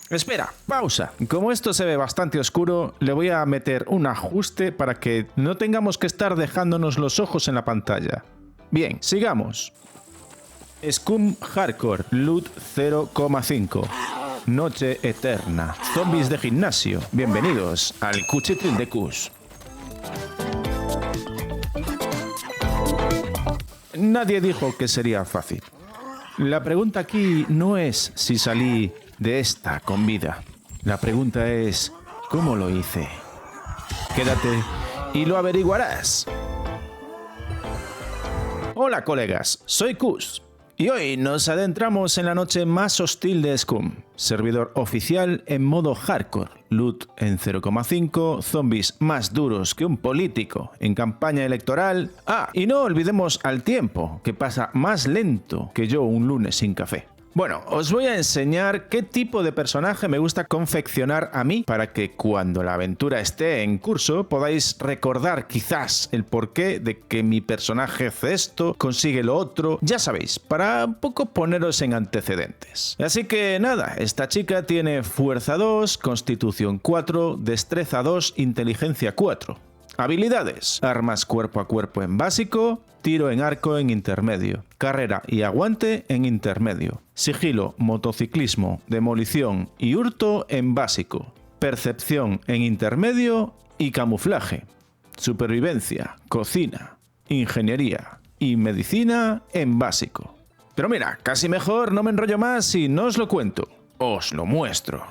Espera, pausa. Como esto se ve bastante oscuro, le voy a meter un ajuste para que no tengamos que estar dejándonos los ojos en la pantalla. Bien, sigamos. Scum Hardcore, Loot 0,5. Noche Eterna. Zombies de gimnasio. Bienvenidos al Cuchitril de Cus. Nadie dijo que sería fácil. La pregunta aquí no es si salí de esta con vida. La pregunta es, ¿cómo lo hice? Quédate y lo averiguarás. Hola colegas, soy Cus. Y hoy nos adentramos en la noche más hostil de Scum. Servidor oficial en modo hardcore, loot en 0,5, zombies más duros que un político en campaña electoral. Y no olvidemos al tiempo, que pasa más lento que yo un lunes sin café. Bueno, os voy a enseñar qué tipo de personaje me gusta confeccionar a mí para que cuando la aventura esté en curso podáis recordar quizás el porqué de que mi personaje hace esto, consigue lo otro, ya sabéis, para un poco poneros en antecedentes. Así que nada, esta chica tiene fuerza 2, constitución 4, destreza 2, inteligencia 4. Habilidades: armas cuerpo a cuerpo en básico, tiro en arco en intermedio, carrera y aguante en intermedio, sigilo, motociclismo, demolición y hurto en básico, percepción en intermedio y camuflaje, supervivencia, cocina, ingeniería y medicina en básico. Pero mira, casi mejor no me enrollo más y no os lo cuento, os lo muestro.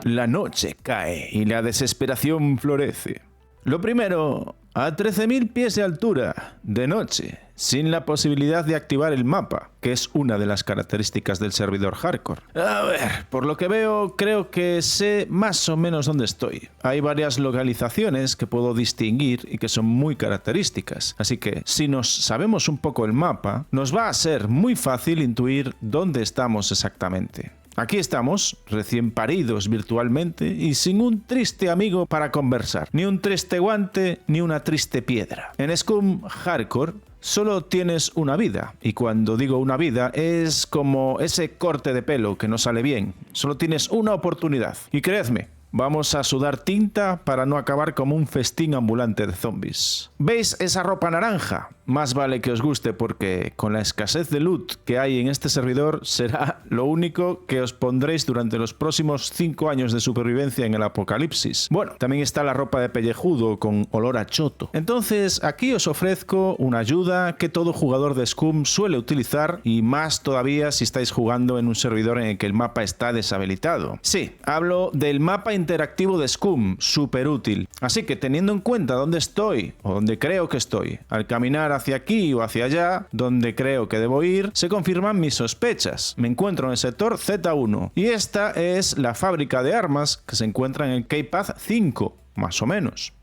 La noche cae y la desesperación florece. Lo primero, a 13.000 pies de altura, de noche, sin la posibilidad de activar el mapa, que es una de las características del servidor hardcore. A ver, por lo que veo, creo que sé más o menos dónde estoy. Hay varias localizaciones que puedo distinguir y que son muy características, así que si nos sabemos un poco el mapa, nos va a ser muy fácil intuir dónde estamos exactamente. Aquí estamos, recién paridos virtualmente y sin un triste amigo para conversar, ni un triste guante, ni una triste piedra. En Scum Hardcore solo tienes una vida, y cuando digo una vida es como ese corte de pelo que no sale bien, solo tienes una oportunidad. Y creedme, vamos a sudar tinta para no acabar como un festín ambulante de zombies. ¿Veis esa ropa naranja? Más vale que os guste porque con la escasez de loot que hay en este servidor será lo único que os pondréis durante los próximos 5 años de supervivencia en el apocalipsis. Bueno, también está la ropa de pellejudo con olor a choto. Entonces aquí os ofrezco una ayuda que todo jugador de Scum suele utilizar y más todavía si estáis jugando en un servidor en el que el mapa está deshabilitado. Sí, hablo del mapa interactivo de Scum, súper útil. Así que teniendo en cuenta dónde estoy o dónde creo que estoy, al caminar hacia aquí o hacia allá, donde creo que debo ir, se confirman mis sospechas. Me encuentro en el sector Z1 y esta es la fábrica de armas que se encuentra en el K-Path 5, más o menos.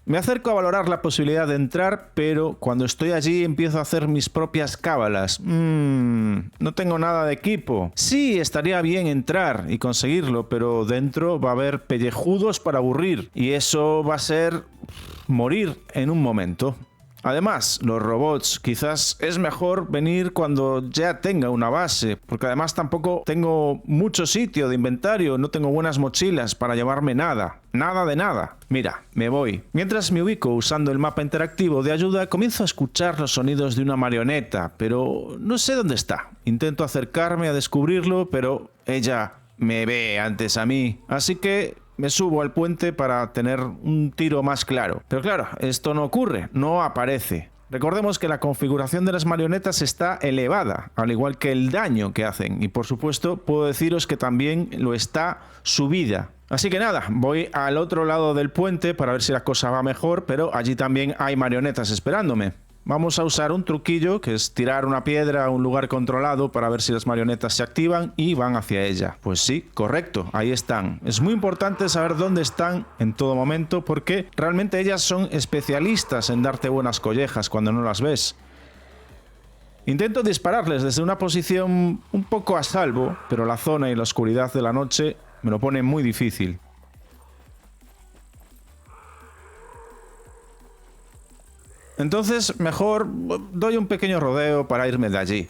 Me acerco a valorar la posibilidad de entrar, pero cuando estoy allí empiezo a hacer mis propias cábalas. No tengo nada de equipo. Sí, estaría bien entrar y conseguirlo, pero dentro va a haber pellejudos para aburrir y eso va a ser morir en un momento. Además, los robots, quizás es mejor venir cuando ya tenga una base, porque además tampoco tengo mucho sitio de inventario, no tengo buenas mochilas para llevarme nada. Nada de nada. Mira, me voy. Mientras me ubico usando el mapa interactivo de ayuda, comienzo a escuchar los sonidos de una marioneta, pero no sé dónde está. Intento acercarme a descubrirlo, pero ella me ve antes a mí, así que me subo al puente para tener un tiro más claro. Pero claro, esto no ocurre, no aparece. Recordemos que la configuración de las marionetas está elevada, al igual que el daño que hacen. Y por supuesto, puedo deciros que también lo está su vida. Así que nada, voy al otro lado del puente para ver si la cosa va mejor, pero allí también hay marionetas esperándome. Vamos a usar un truquillo, que es tirar una piedra a un lugar controlado para ver si las marionetas se activan y van hacia ella. Pues sí, correcto, ahí están. Es muy importante saber dónde están en todo momento porque realmente ellas son especialistas en darte buenas collejas cuando no las ves. Intento dispararles desde una posición un poco a salvo, pero la zona y la oscuridad de la noche me lo ponen muy difícil. Entonces, mejor doy un pequeño rodeo para irme de allí.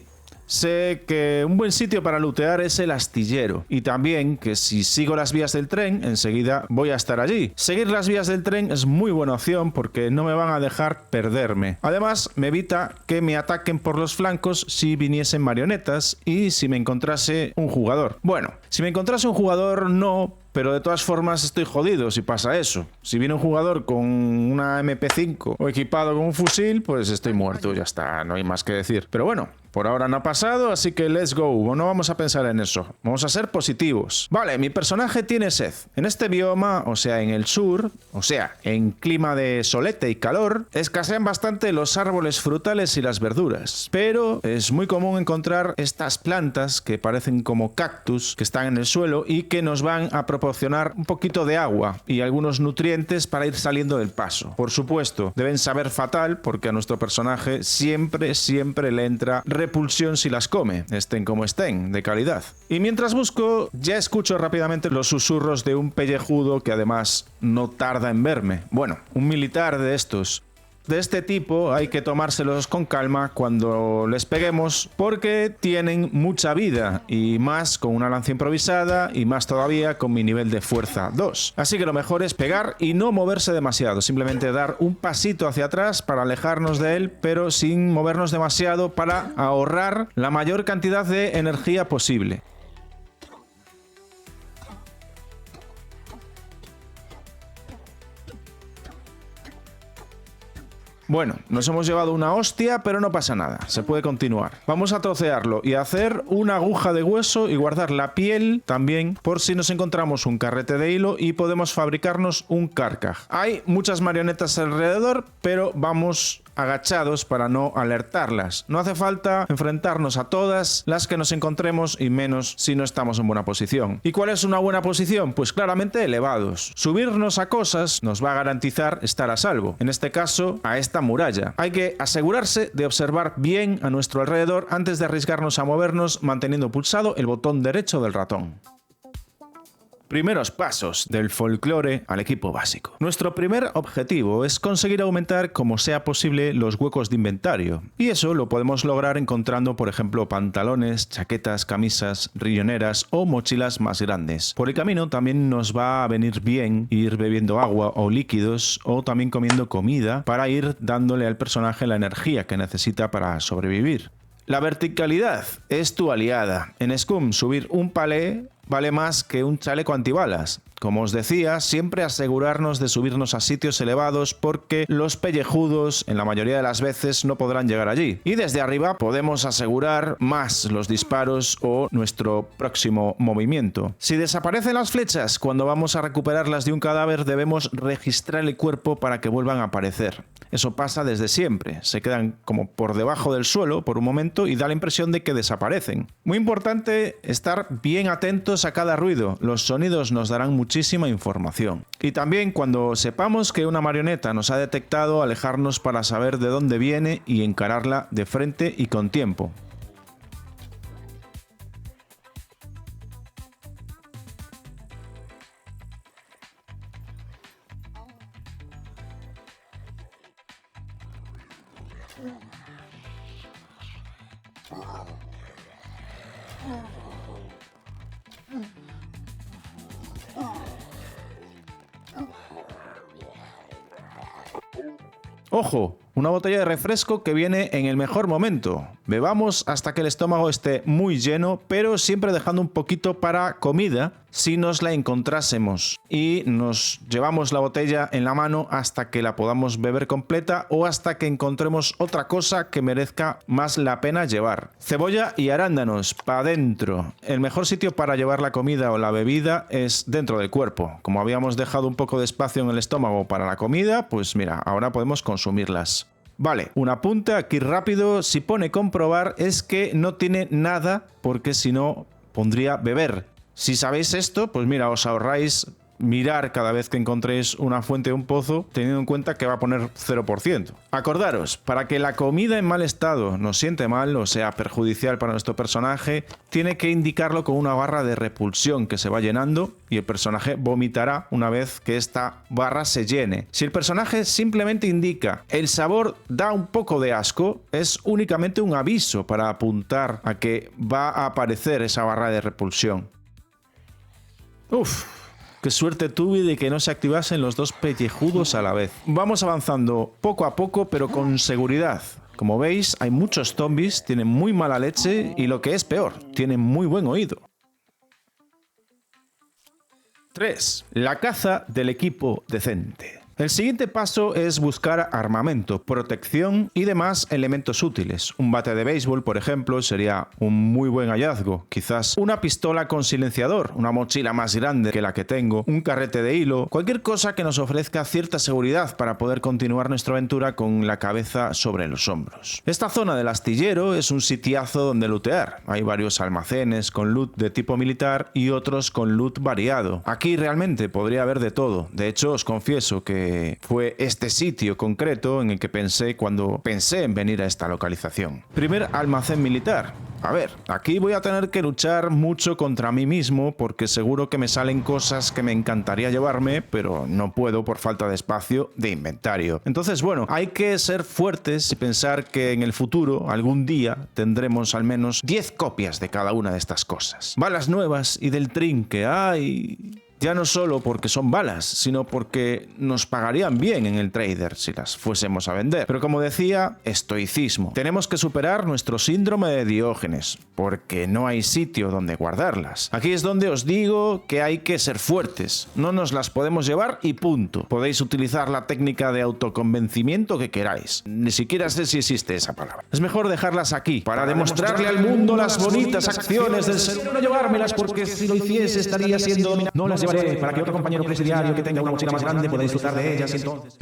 Sé que un buen sitio para lootear es el astillero y también que si sigo las vías del tren, enseguida voy a estar allí. Seguir las vías del tren es muy buena opción porque no me van a dejar perderme. Además, me evita que me ataquen por los flancos si viniesen marionetas y si me encontrase un jugador. Bueno, si me encontrase un jugador no, pero de todas formas estoy jodido si pasa eso. Si viene un jugador con una MP5 o equipado con un fusil, pues estoy muerto, ya está, no hay más que decir. Pero bueno, por ahora no ha pasado, así que let's go, no vamos a pensar en eso. Vamos a ser positivos. Vale, mi personaje tiene sed. En este bioma, o sea, en el sur, o sea, en clima de solete y calor, escasean bastante los árboles frutales y las verduras. Pero es muy común encontrar estas plantas que parecen como cactus, que están en el suelo y que nos van a proporcionar un poquito de agua y algunos nutrientes para ir saliendo del paso. Por supuesto, deben saber fatal porque a nuestro personaje siempre le entra repulsión si las come, estén como estén, de calidad. Y mientras busco, ya escucho rápidamente los susurros de un pellejudo que además no tarda en verme. Bueno, un militar de estos. De este tipo hay que tomárselos con calma cuando les peguemos porque tienen mucha vida y más con una lanza improvisada y más todavía con mi nivel de fuerza 2. Así que lo mejor es pegar y no moverse demasiado, simplemente dar un pasito hacia atrás para alejarnos de él, pero sin movernos demasiado para ahorrar la mayor cantidad de energía posible. Bueno, nos hemos llevado una hostia, pero no pasa nada, se puede continuar. Vamos a trocearlo y hacer una aguja de hueso y guardar la piel también por si nos encontramos un carrete de hilo y podemos fabricarnos un carcaj. Hay muchas marionetas alrededor, pero vamos agachados para no alertarlas. No hace falta enfrentarnos a todas las que nos encontremos y menos si no estamos en buena posición. ¿Y cuál es una buena posición? Pues claramente elevados. Subirnos a cosas nos va a garantizar estar a salvo. En este caso, a esta muralla. Hay que asegurarse de observar bien a nuestro alrededor antes de arriesgarnos a movernos manteniendo pulsado el botón derecho del ratón. Primeros pasos del folclore al equipo básico. Nuestro primer objetivo es conseguir aumentar como sea posible los huecos de inventario. Y eso lo podemos lograr encontrando, por ejemplo, pantalones, chaquetas, camisas, riñoneras o mochilas más grandes. Por el camino también nos va a venir bien ir bebiendo agua o líquidos o también comiendo comida para ir dándole al personaje la energía que necesita para sobrevivir. La verticalidad es tu aliada. En Scum, subir un palé vale más que un chaleco antibalas. Como os decía, siempre asegurarnos de subirnos a sitios elevados porque los pellejudos en la mayoría de las veces no podrán llegar allí. Y desde arriba podemos asegurar más los disparos o nuestro próximo movimiento. Si desaparecen las flechas cuando vamos a recuperarlas de un cadáver, debemos registrar el cuerpo para que vuelvan a aparecer. Eso pasa desde siempre. Se quedan como por debajo del suelo por un momento y da la impresión de que desaparecen. Muy importante estar bien atentos a cada ruido. Los sonidos nos darán muchísima información. Y también cuando sepamos que una marioneta nos ha detectado, alejarnos para saber de dónde viene y encararla de frente y con tiempo. ¡Ojo! Una botella de refresco que viene en el mejor momento. Bebamos hasta que el estómago esté muy lleno, pero siempre dejando un poquito para comida si nos la encontrásemos. Y nos llevamos la botella en la mano hasta que la podamos beber completa o hasta que encontremos otra cosa que merezca más la pena llevar. Cebolla y arándanos, para adentro. El mejor sitio para llevar la comida o la bebida es dentro del cuerpo. Como habíamos dejado un poco de espacio en el estómago para la comida, pues mira, ahora podemos consumirlas. Vale, un apunte aquí rápido, si pone comprobar es que no tiene nada porque si no pondría beber. Si sabéis esto, pues mira, os ahorráis mirar cada vez que encontréis una fuente o un pozo, teniendo en cuenta que va a poner 0%. Acordaros, para que la comida en mal estado nos siente mal o sea perjudicial para nuestro personaje, tiene que indicarlo con una barra de repulsión que se va llenando y el personaje vomitará una vez que esta barra se llene. Si el personaje simplemente indica el sabor da un poco de asco, es únicamente un aviso para apuntar a que va a aparecer esa barra de repulsión. Uf, qué suerte tuve de que no se activasen los dos pellejudos a la vez. Vamos avanzando poco a poco, pero con seguridad. Como veis, hay muchos zombies, tienen muy mala leche y lo que es peor, tienen muy buen oído. 3. La caza del equipo decente. El siguiente paso es buscar armamento, protección y demás elementos útiles. Un bate de béisbol, por ejemplo, sería un muy buen hallazgo. Quizás una pistola con silenciador, una mochila más grande que la que tengo, un carrete de hilo, cualquier cosa que nos ofrezca cierta seguridad para poder continuar nuestra aventura con la cabeza sobre los hombros. Esta zona del astillero es un sitiazo donde lootear. Hay varios almacenes con loot de tipo militar y otros con loot variado. Aquí realmente podría haber de todo. De hecho, os confieso que fue este sitio concreto en el que pensé cuando pensé en venir a esta localización. Primer almacén militar. A ver, aquí voy a tener que luchar mucho contra mí mismo porque seguro que me salen cosas que me encantaría llevarme, pero no puedo por falta de espacio de inventario. Entonces, bueno, hay que ser fuertes y pensar que en el futuro, algún día, tendremos al menos 10 copias de cada una de estas cosas. Balas nuevas y del trinque, ¡ay! Ya no solo porque son balas, sino porque nos pagarían bien en el trader si las fuésemos a vender. Pero como decía, estoicismo. Tenemos que superar nuestro síndrome de Diógenes, porque no hay sitio donde guardarlas. Aquí es donde os digo que hay que ser fuertes. No nos las podemos llevar y punto. Podéis utilizar la técnica de autoconvencimiento que queráis. Ni siquiera sé si existe esa palabra. Es mejor dejarlas aquí, para demostrarle al mundo las bonitas acciones del ser humano. No llevármelas porque si lo hiciese estaría siendo dominado. No las para que otro compañero presidiario que tenga una mochila más grande pueda disfrutar de ellas y entonces...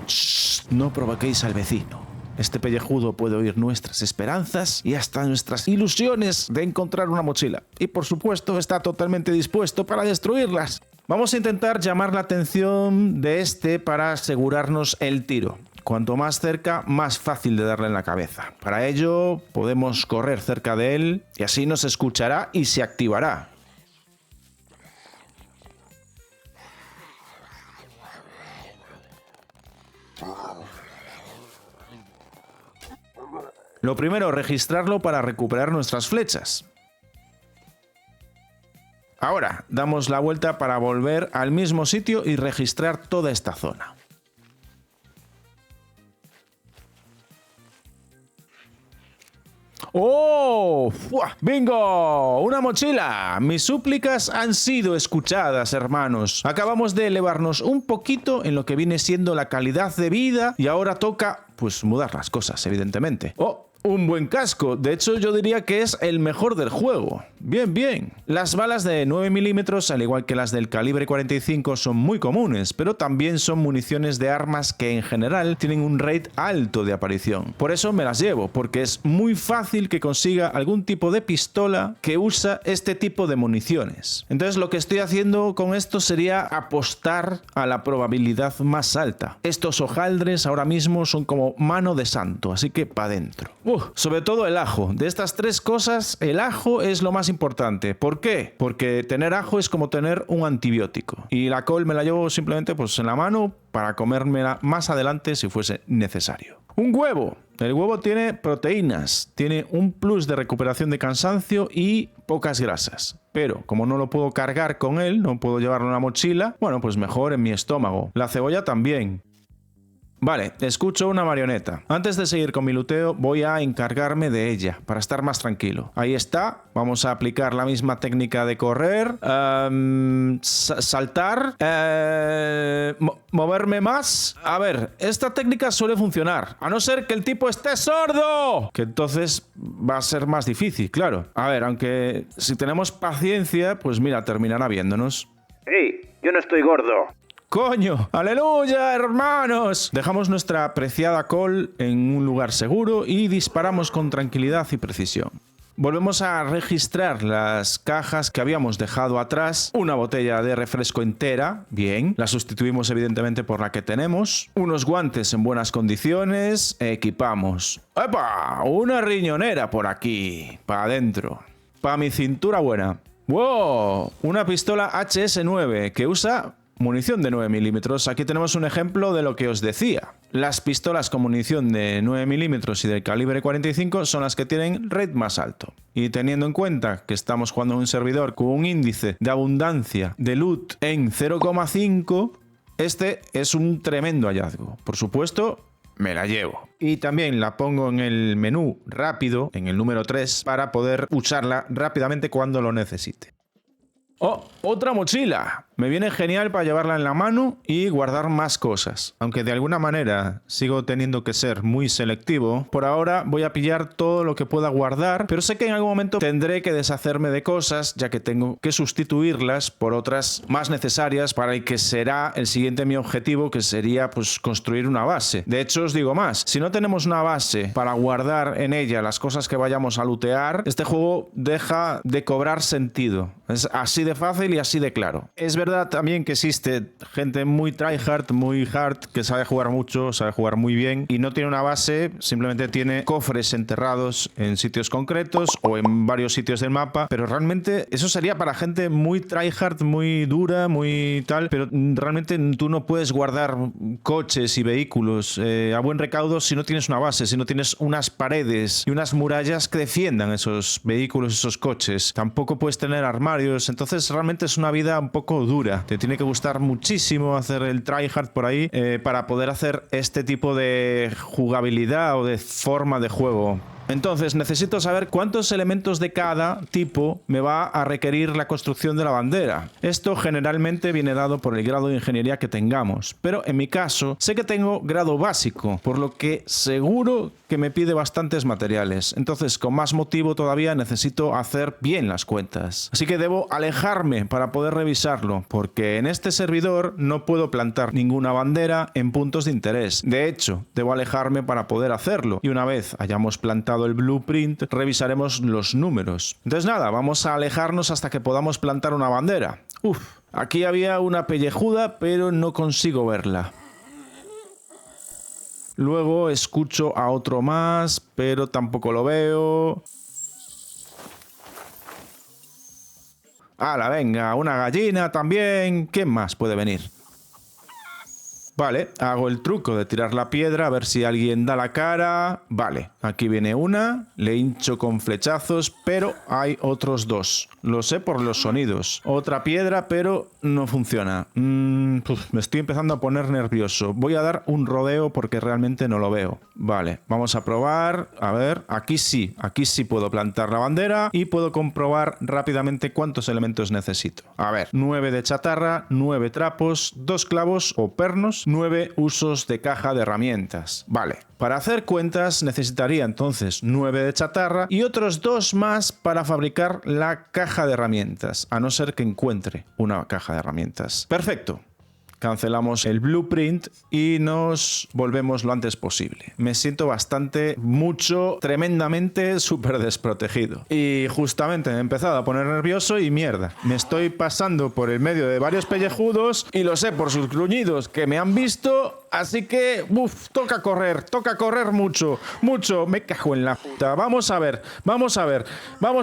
Shh, no provoquéis al vecino. Este pellejudo puede oír nuestras esperanzas y hasta nuestras ilusiones de encontrar una mochila. Y por supuesto está totalmente dispuesto para destruirlas. Vamos a intentar llamar la atención de este para asegurarnos el tiro. Cuanto más cerca, más fácil de darle en la cabeza. Para ello podemos correr cerca de él y así nos escuchará y se activará. Lo primero, registrarlo para recuperar nuestras flechas. Ahora, damos la vuelta para volver al mismo sitio y registrar toda esta zona. ¡Oh! ¡Fua! ¡Bingo! ¡Una mochila! Mis súplicas han sido escuchadas, hermanos. Acabamos de elevarnos un poquito en lo que viene siendo la calidad de vida y ahora toca, pues, mudar las cosas, evidentemente. ¡Oh! Un buen casco, de hecho yo diría que es el mejor del juego. Bien, bien. Las balas de 9 milímetros, al igual que las del calibre 45, son muy comunes, pero también son municiones de armas que en general tienen un rate alto de aparición. Por eso me las llevo, porque es muy fácil que consiga algún tipo de pistola que usa este tipo de municiones. Entonces lo que estoy haciendo con esto sería apostar a la probabilidad más alta. Estos hojaldres ahora mismo son como mano de santo, así que pa' dentro. Sobre todo el ajo. De estas tres cosas, el ajo es lo más importante. ¿Por qué? Porque tener ajo es como tener un antibiótico. Y la col me la llevo simplemente pues en la mano para comérmela más adelante si fuese necesario. Un huevo. El huevo tiene proteínas, tiene un plus de recuperación de cansancio y pocas grasas. Pero como no lo puedo cargar con él, no puedo llevarlo en la mochila, bueno, pues mejor en mi estómago. La cebolla también. Vale, escucho una marioneta. Antes de seguir con mi luteo, voy a encargarme de ella, para estar más tranquilo. Ahí está, vamos a aplicar la misma técnica de correr, saltar, moverme más. A ver, esta técnica suele funcionar, a no ser que el tipo esté sordo, que entonces va a ser más difícil, claro. A ver, aunque si tenemos paciencia, pues mira, terminará viéndonos. ¡Hey! Yo no estoy gordo. ¡Coño! ¡Aleluya, hermanos! Dejamos nuestra preciada col en un lugar seguro y disparamos con tranquilidad y precisión. Volvemos a registrar las cajas que habíamos dejado atrás. Una botella de refresco entera, bien. La sustituimos evidentemente por la que tenemos. Unos guantes en buenas condiciones. Equipamos. ¡Epa! Una riñonera por aquí. Para adentro. Para mi cintura buena. ¡Wow! Una pistola HS9 que usa munición de 9 milímetros. Aquí tenemos un ejemplo de lo que os decía. Las pistolas con munición de 9 milímetros y del calibre 45 son las que tienen rate más alto. Y teniendo en cuenta que estamos jugando en un servidor con un índice de abundancia de loot en 0,5, este es un tremendo hallazgo. Por supuesto, me la llevo. Y también la pongo en el menú rápido, en el número 3, para poder usarla rápidamente cuando lo necesite. ¡Oh! ¡Otra mochila! Me viene genial para llevarla en la mano y guardar más cosas. Aunque de alguna manera sigo teniendo que ser muy selectivo, por ahora voy a pillar todo lo que pueda guardar, pero sé que en algún momento tendré que deshacerme de cosas, ya que tengo que sustituirlas por otras más necesarias para el que será el siguiente mi objetivo, que sería pues construir una base. De hecho, os digo más, si no tenemos una base para guardar en ella las cosas que vayamos a lootear, este juego deja de cobrar sentido. Es así de fácil y así de claro. Es verdad también que existe gente muy tryhard, muy hard, que sabe jugar mucho, sabe jugar muy bien y no tiene una base, simplemente tiene cofres enterrados en sitios concretos o en varios sitios del mapa, pero realmente eso sería para gente muy tryhard, muy dura, muy tal, pero realmente tú no puedes guardar coches y vehículos a buen recaudo si no tienes una base, si no tienes unas paredes y unas murallas que defiendan esos vehículos, esos coches. Tampoco puedes tener armarios, entonces realmente es una vida un poco dura. Te tiene que gustar muchísimo hacer el tryhard por ahí para poder hacer este tipo de jugabilidad o de forma de juego. Entonces necesito saber cuántos elementos de cada tipo me va a requerir la construcción de la bandera. Esto generalmente viene dado por el grado de ingeniería que tengamos, pero en mi caso sé que tengo grado básico, por lo que seguro que me pide bastantes materiales. Entonces, con más motivo todavía necesito hacer bien las cuentas. Así que debo alejarme para poder revisarlo, porque en este servidor no puedo plantar ninguna bandera en puntos de interés. De hecho, debo alejarme para poder hacerlo, y una vez hayamos plantado el blueprint, revisaremos los números. Entonces nada, vamos a alejarnos hasta que podamos plantar una bandera. Aquí había una pellejuda, pero no consigo verla. Luego escucho a otro más, pero tampoco lo veo. ¡Hala, venga! Una gallina también. ¿Quién más puede venir? Vale, hago el truco de tirar la piedra a ver si alguien da la cara. Vale, aquí viene una, le hincho con flechazos, pero hay otros dos. Lo sé por los sonidos. Otra piedra, pero no funciona. Me estoy empezando a poner nervioso. Voy a dar un rodeo porque realmente no lo veo. Vale, vamos a probar. A ver, aquí sí puedo plantar la bandera y puedo comprobar rápidamente cuántos elementos necesito. A ver, 9 de chatarra, 9 trapos, 2 clavos o pernos, 9 usos de caja de herramientas. Vale, para hacer cuentas necesitaría entonces 9 de chatarra y otros 2 más para fabricar la caja de herramientas, a no ser que encuentre una caja de herramientas. Perfecto. Cancelamos el blueprint y nos volvemos lo antes posible. Me siento tremendamente súper desprotegido. Y justamente me he empezado a poner nervioso y mierda. Me estoy pasando por el medio de varios pellejudos y lo sé por sus gruñidos que me han visto. Así que, toca correr mucho, me cago en la puta. Vamos a ver. Vamos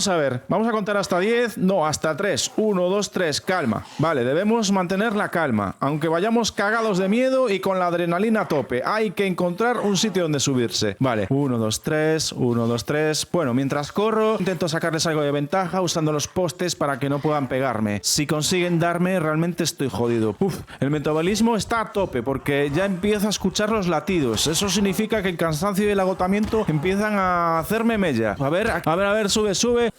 a contar hasta 10, no, hasta 3. 1, 2, 3, calma. Vale, debemos mantener la calma, aunque vayamos cagados de miedo y con la adrenalina a tope. Hay que encontrar un sitio donde subirse. Vale, 1, 2, 3, 1, 2, 3. Bueno, mientras corro, intento sacarles algo de ventaja usando los postes para que no puedan pegarme. Si consiguen darme, realmente estoy jodido. El metabolismo está a tope porque ya empiezo a escuchar los latidos. Eso significa que el cansancio y el agotamiento empiezan a hacerme mella. A ver, sube.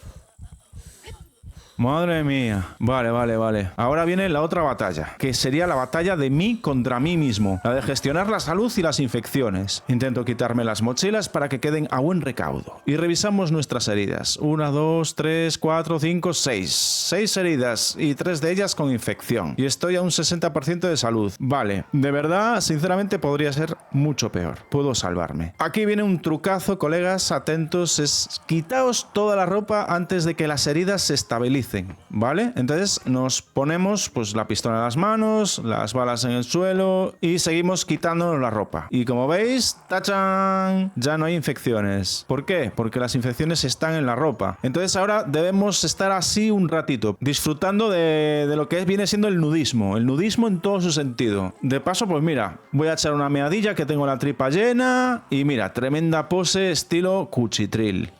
Madre mía. Vale. Ahora viene la otra batalla, que sería la batalla de mí contra mí mismo, la de gestionar la salud y las infecciones. Intento quitarme las mochilas para que queden a buen recaudo. Y revisamos nuestras heridas. 1, 2, 3, 4, 5, 6. 6 heridas y 3 de ellas con infección. Y estoy a un 60% de salud. Vale, de verdad, sinceramente podría ser mucho peor. Puedo salvarme. Aquí viene un trucazo, colegas, atentos, es quitaos toda la ropa antes de que las heridas se estabilicen. ¿Vale? Entonces nos ponemos pues la pistola en las manos, las balas en el suelo y seguimos quitándonos la ropa. Y como veis, ¡tachán! Ya no hay infecciones. ¿Por qué? Porque las infecciones están en la ropa. Entonces ahora debemos estar así un ratito, disfrutando de lo que viene siendo el nudismo en todo su sentido. De paso, pues mira, voy a echar una meadilla que tengo la tripa llena y mira, tremenda pose estilo cuchitril.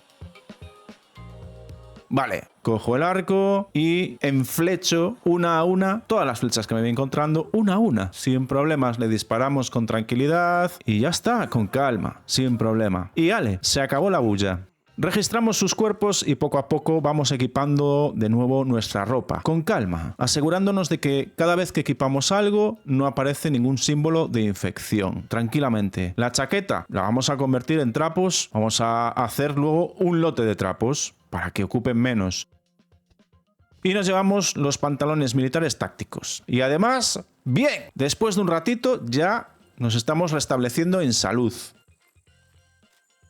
Vale, cojo el arco y enflecho una a una todas las flechas que me voy encontrando, una a una, sin problemas. Le disparamos con tranquilidad y ya está, con calma, sin problema. Y ale, se acabó la bulla. Registramos sus cuerpos y poco a poco vamos equipando de nuevo nuestra ropa, con calma, asegurándonos de que cada vez que equipamos algo no aparece ningún símbolo de infección, tranquilamente. La chaqueta la vamos a convertir en trapos, vamos a hacer luego un lote de trapos para que ocupen menos. Y nos llevamos los pantalones militares tácticos. Y además, bien, después de un ratito ya nos estamos restableciendo en salud.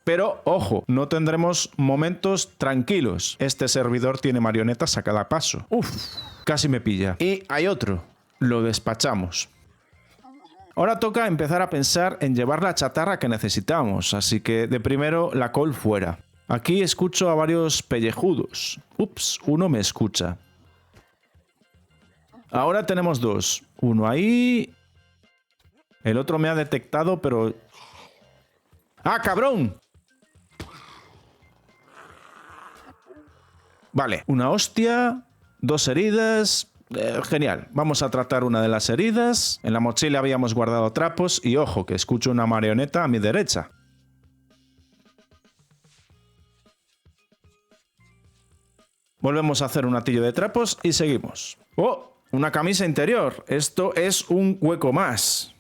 Pero, ojo, no tendremos momentos tranquilos. Este servidor tiene marionetas a cada paso. Uf, casi me pilla. Y hay otro. Lo despachamos. Ahora toca empezar a pensar en llevar la chatarra que necesitamos, así que de primero la col fuera. Aquí escucho a varios pellejudos. Ups, uno me escucha. Ahora tenemos dos. Uno ahí. El otro me ha detectado, pero... ¡Ah, cabrón! Vale, una hostia, 2 heridas... genial, vamos a tratar una de las heridas. En la mochila habíamos guardado trapos y ojo, que escucho una marioneta a mi derecha. Volvemos a hacer un atillo de trapos y seguimos. ¡Oh! Una camisa interior. Esto es un hueco más.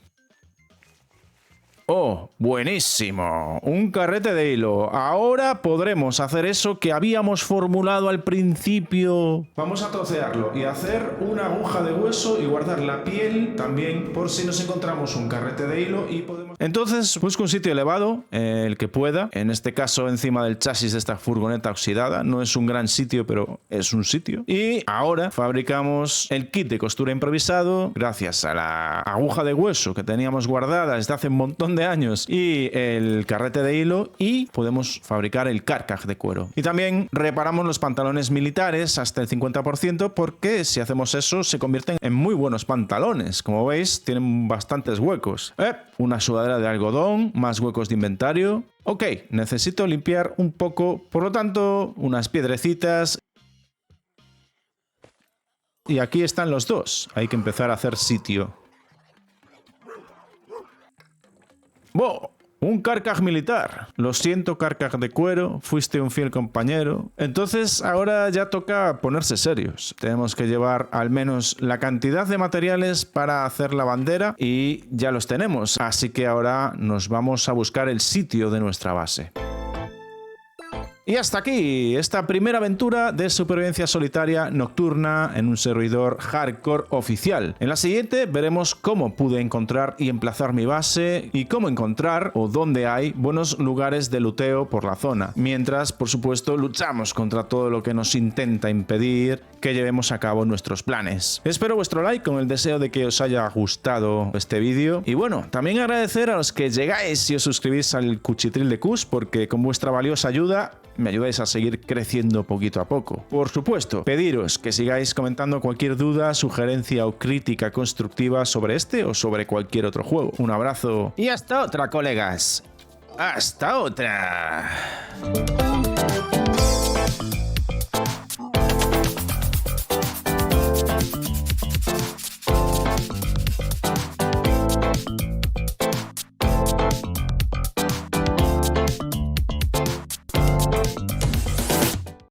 ¡Oh! ¡Buenísimo! Un carrete de hilo. Ahora podremos hacer eso que habíamos formulado al principio. Vamos a trocearlo y hacer una aguja de hueso y guardar la piel también por si nos encontramos un carrete de hilo y podemos... Entonces busco un sitio elevado, el que pueda. En este caso encima del chasis de esta furgoneta oxidada. No es un gran sitio, pero es un sitio. Y ahora fabricamos el kit de costura improvisado gracias a la aguja de hueso que teníamos guardada desde hace un montón de años y el carrete de hilo y podemos fabricar el carcaj de cuero. Y también reparamos los pantalones militares hasta el 50% porque si hacemos eso se convierten en muy buenos pantalones. Como veis tienen bastantes huecos. Una sudadera de algodón, más huecos de inventario. Ok, necesito limpiar un poco, por lo tanto unas piedrecitas. Y aquí están los dos. Hay que empezar a hacer sitio. ¡Wow! Un carcaj militar. Lo siento, carcaj de cuero. Fuiste un fiel compañero. Entonces ahora ya toca ponerse serios. Tenemos que llevar al menos la cantidad de materiales para hacer la bandera y ya los tenemos. Así que ahora nos vamos a buscar el sitio de nuestra base. Y hasta aquí esta primera aventura de supervivencia solitaria nocturna en un servidor hardcore oficial. En la siguiente veremos cómo pude encontrar y emplazar mi base y cómo encontrar o dónde hay buenos lugares de luteo por la zona. Mientras, por supuesto, luchamos contra todo lo que nos intenta impedir que llevemos a cabo nuestros planes. Espero vuestro like con el deseo de que os haya gustado este vídeo. Y bueno, también agradecer a los que llegáis y os suscribís al Cuchitril de Cus porque con vuestra valiosa ayuda me ayudáis a seguir creciendo poquito a poco. Por supuesto, pediros que sigáis comentando cualquier duda, sugerencia o crítica constructiva sobre este o sobre cualquier otro juego. Un abrazo y hasta otra, colegas. ¡Hasta otra!